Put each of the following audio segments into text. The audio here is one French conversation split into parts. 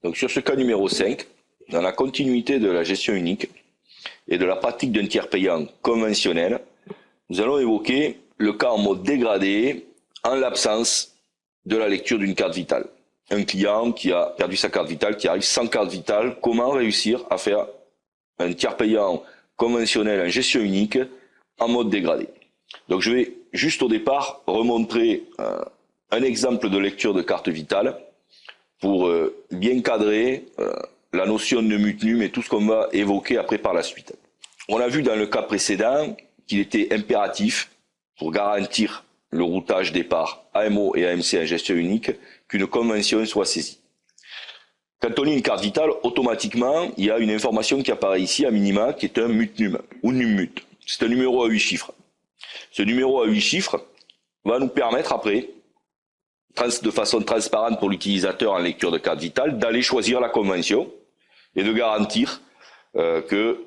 Donc sur ce cas numéro 5, dans la continuité de la gestion unique et de la pratique d'un tiers payant conventionnel, nous allons évoquer le cas en mode dégradé en l'absence de la lecture d'une carte vitale. Un client qui a perdu sa carte vitale, qui arrive sans carte vitale, comment réussir à faire un tiers payant conventionnel en gestion unique en mode dégradé. Donc je vais juste au départ remontrer un exemple de lecture de carte vitale pour bien cadrer la notion de mutnum et tout ce qu'on va évoquer après par la suite. On a vu dans le cas précédent qu'il était impératif pour garantir le routage départ AMO et AMC en gestion unique qu'une convention soit saisie. Quand on lit une carte vitale, automatiquement, il y a une information qui apparaît ici à minima qui est un mutnum ou nummut. C'est un numéro à 8 chiffres. Ce numéro à 8 chiffres va nous permettre après, de façon transparente pour l'utilisateur en lecture de carte vitale, d'aller choisir la convention et de garantir que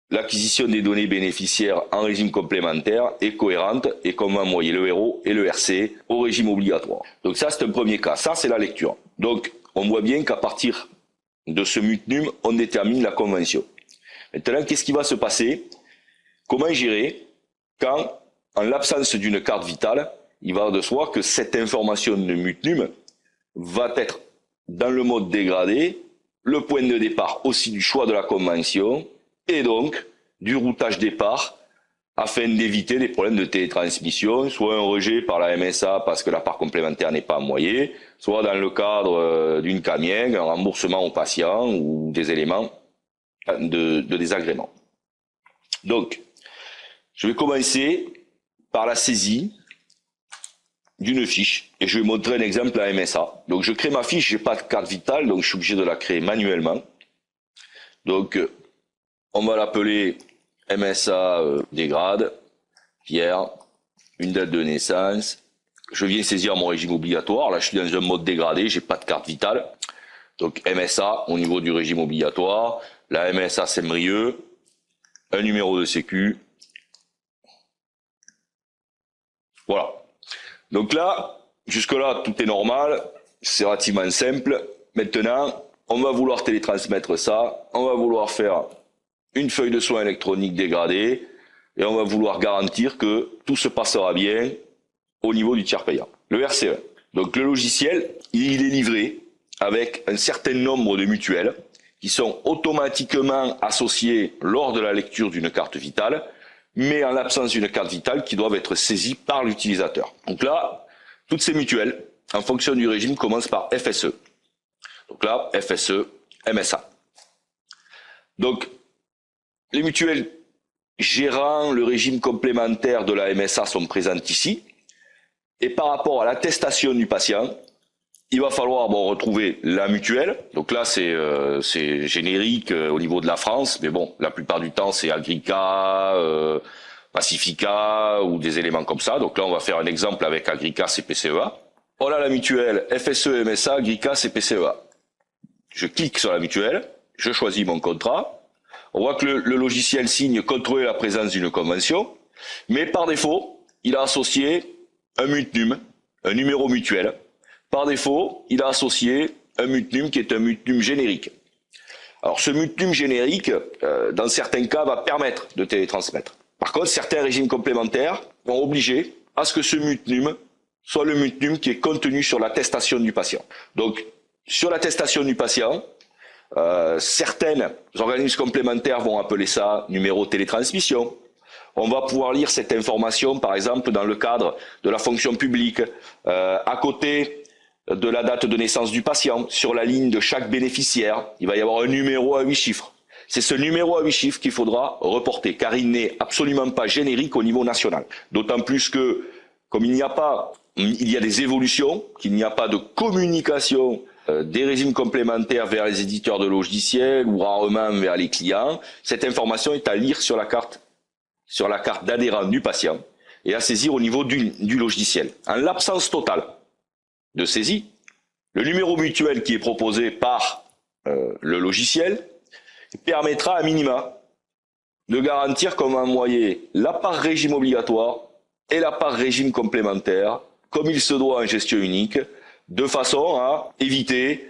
l'acquisition des données bénéficiaires en régime complémentaire est cohérente et qu'on va envoyer le RO et le RC au régime obligatoire. Donc ça, c'est un premier cas. Ça, c'est la lecture. Donc, on voit bien qu'à partir de ce mutnum, on détermine la convention. Maintenant, qu'est-ce qui va se passer? Comment gérer quand, en l'absence d'une carte vitale, il va de soi que cette information de mutnum va être dans le mode dégradé, le point de départ aussi du choix de la convention et donc du routage départ afin d'éviter des problèmes de télétransmission, soit un rejet par la MSA parce que la part complémentaire n'est pas envoyée, soit dans le cadre d'une CAMIEG, un remboursement au patient ou des éléments de désagrément. Donc, je vais commencer par la saisie d'une fiche et je vais montrer un exemple à MSA. Donc, je crée ma fiche, j'ai pas de carte vitale, donc je suis obligé de la créer manuellement. Donc, on va l'appeler MSA dégrade, Pierre, une date de naissance. Je viens saisir mon régime obligatoire. Là, je suis dans un mode dégradé, j'ai pas de carte vitale. Donc, MSA au niveau du régime obligatoire. La MSA Saint-Brieuc, un numéro de sécu. Voilà. Donc là, jusque-là, tout est normal. C'est relativement simple. Maintenant, on va vouloir télétransmettre ça. On va vouloir faire une feuille de soins électronique dégradée et on va vouloir garantir que tout se passera bien au niveau du tiers payant. Le RCE. Donc le logiciel, il est livré avec un certain nombre de mutuelles qui sont automatiquement associées lors de la lecture d'une carte vitale, mais en l'absence d'une carte vitale qui doivent être saisies par l'utilisateur. Donc là, toutes ces mutuelles, en fonction du régime, commencent par FSE. Donc là, FSE, MSA. Donc, les mutuelles gérant le régime complémentaire de la MSA sont présentes ici. Et par rapport à l'attestation du patient, il va falloir retrouver la mutuelle. Donc là, c'est générique au niveau de la France. Mais bon, la plupart du temps, c'est Agrica, Pacifica ou des éléments comme ça. Donc là, on va faire un exemple avec Agrica CPCEA. On a la mutuelle FSE MSA Agrica CPCEA. Je clique sur la mutuelle, je choisis mon contrat. On voit que le logiciel signe contrôler la présence d'une convention, mais par défaut, il a associé un mutnum, un numéro mutuel. Par défaut, il a associé un mutnum qui est un mutnum générique. Alors ce mutnum générique, dans certains cas, va permettre de télétransmettre. Par contre, certains régimes complémentaires vont obliger à ce que ce mutnum soit le mutnum qui est contenu sur l'attestation du patient. Donc, sur l'attestation du patient, certains organismes complémentaires vont appeler ça numéro télétransmission. On va pouvoir lire cette information, par exemple, dans le cadre de la fonction publique, à côté de la date de naissance du patient, sur la ligne de chaque bénéficiaire, il va y avoir un numéro à 8 chiffres. C'est ce numéro à 8 chiffres qu'il faudra reporter, car il n'est absolument pas générique au niveau national. D'autant plus que, comme il y a des évolutions, qu'il n'y a pas de communication des régimes complémentaires vers les éditeurs de logiciels ou rarement vers les clients, cette information est à lire sur la carte d'adhérent du patient et à saisir au niveau du logiciel. En l'absence totale de saisie, le numéro mutuel qui est proposé par le logiciel permettra à minima de garantir qu'on va envoyer la part régime obligatoire et la part régime complémentaire comme il se doit en gestion unique, de façon à éviter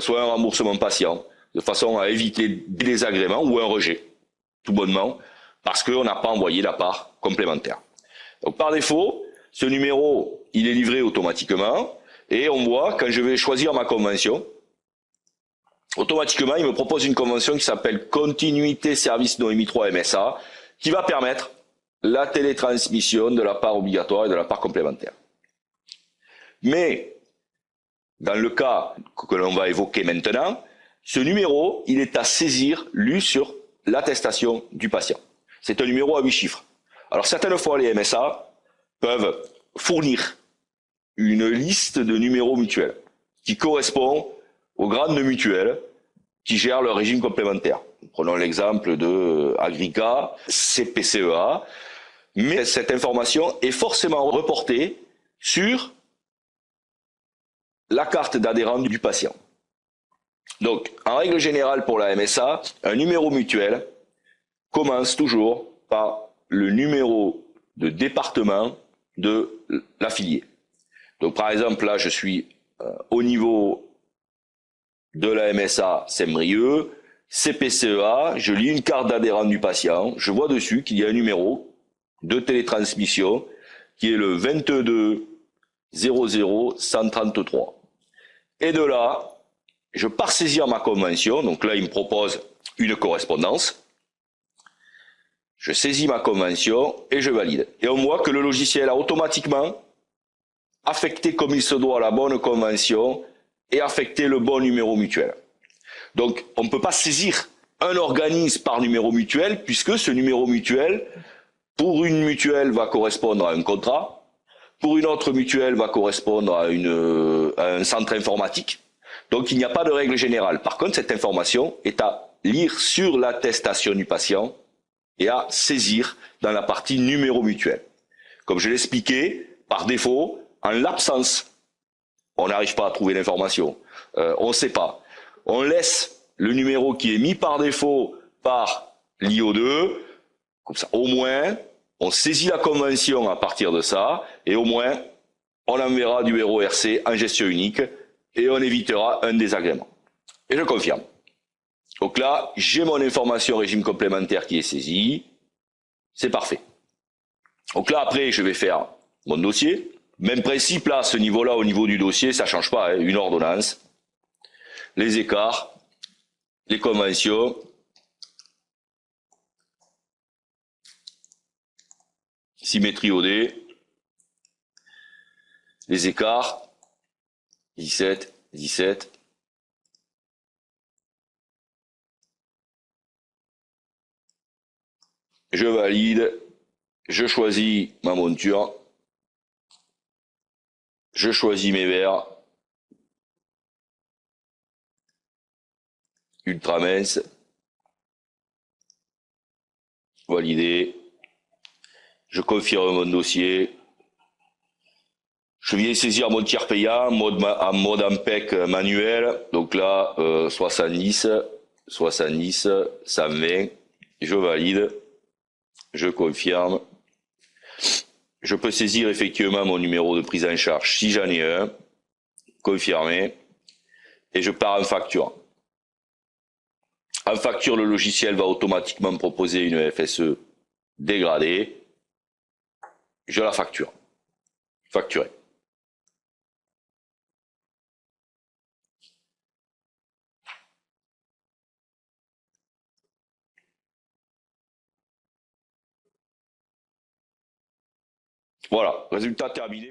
soit un remboursement patient, de façon à éviter des désagréments ou un rejet, tout bonnement, parce qu'on n'a pas envoyé la part complémentaire. Donc par défaut, ce numéro, il est livré automatiquement, et on voit, quand je vais choisir ma convention, automatiquement, il me propose une convention qui s'appelle Continuité Service Non émis 3 MSA, qui va permettre la télétransmission de la part obligatoire et de la part complémentaire. Mais, dans le cas que l'on va évoquer maintenant, ce numéro, il est à saisir, lu sur l'attestation du patient. C'est un numéro à 8 chiffres. Alors, certaines fois, les MSA peuvent fournir une liste de numéros mutuels qui correspond aux grandes mutuelles qui gèrent leur régime complémentaire. Prenons l'exemple de Agrica, CPCEA, mais cette information est forcément reportée sur la carte d'adhérent du patient. Donc, en règle générale pour la MSA, un numéro mutuel commence toujours par le numéro de département de l'affilié. Donc, par exemple, là, je suis au niveau de la MSA Saint-Brieuc, CPCEA, je lis une carte d'adhérent du patient, je vois dessus qu'il y a un numéro de télétransmission qui est le 22 00 133. Et de là, je pars saisir ma convention, donc là il me propose une correspondance, je saisis ma convention et je valide. Et on voit que le logiciel a automatiquement affecté comme il se doit la bonne convention et affecter le bon numéro mutuel. Donc, on ne peut pas saisir un organisme par numéro mutuel, puisque ce numéro mutuel, pour une mutuelle, va correspondre à un contrat, pour une autre mutuelle, va correspondre à un centre informatique. Donc, il n'y a pas de règle générale. Par contre, cette information est à lire sur l'attestation du patient et à saisir dans la partie numéro mutuel. Comme je l'expliquais, par défaut, en l'absence, on n'arrive pas à trouver l'information, on ne sait pas. On laisse le numéro qui est mis par défaut par l'IO2, comme ça au moins on saisit la convention à partir de ça, et au moins on enverra du RORC en gestion unique, et on évitera un désagrément. Et je confirme. Donc là, j'ai mon information régime complémentaire qui est saisie, c'est parfait. Donc là après, je vais faire mon dossier. Même principe là, à ce niveau-là, au niveau du dossier, ça ne change pas, hein, une ordonnance, les écarts, les conventions, symétrie OD, les écarts, 17, 17, je valide, je choisis ma monture, je choisis mes verres, ultra mince, validé, je confirme mon dossier, je viens saisir mon tiers payant, mode AMPEC manuel, donc là 70, 70, 120, je valide, je confirme, je peux saisir effectivement mon numéro de prise en charge si j'en ai un, confirmé, et je pars en facture. En facture, le logiciel va automatiquement me proposer une FSE dégradée. Je la facture. Facturé. Voilà, résultat terminé.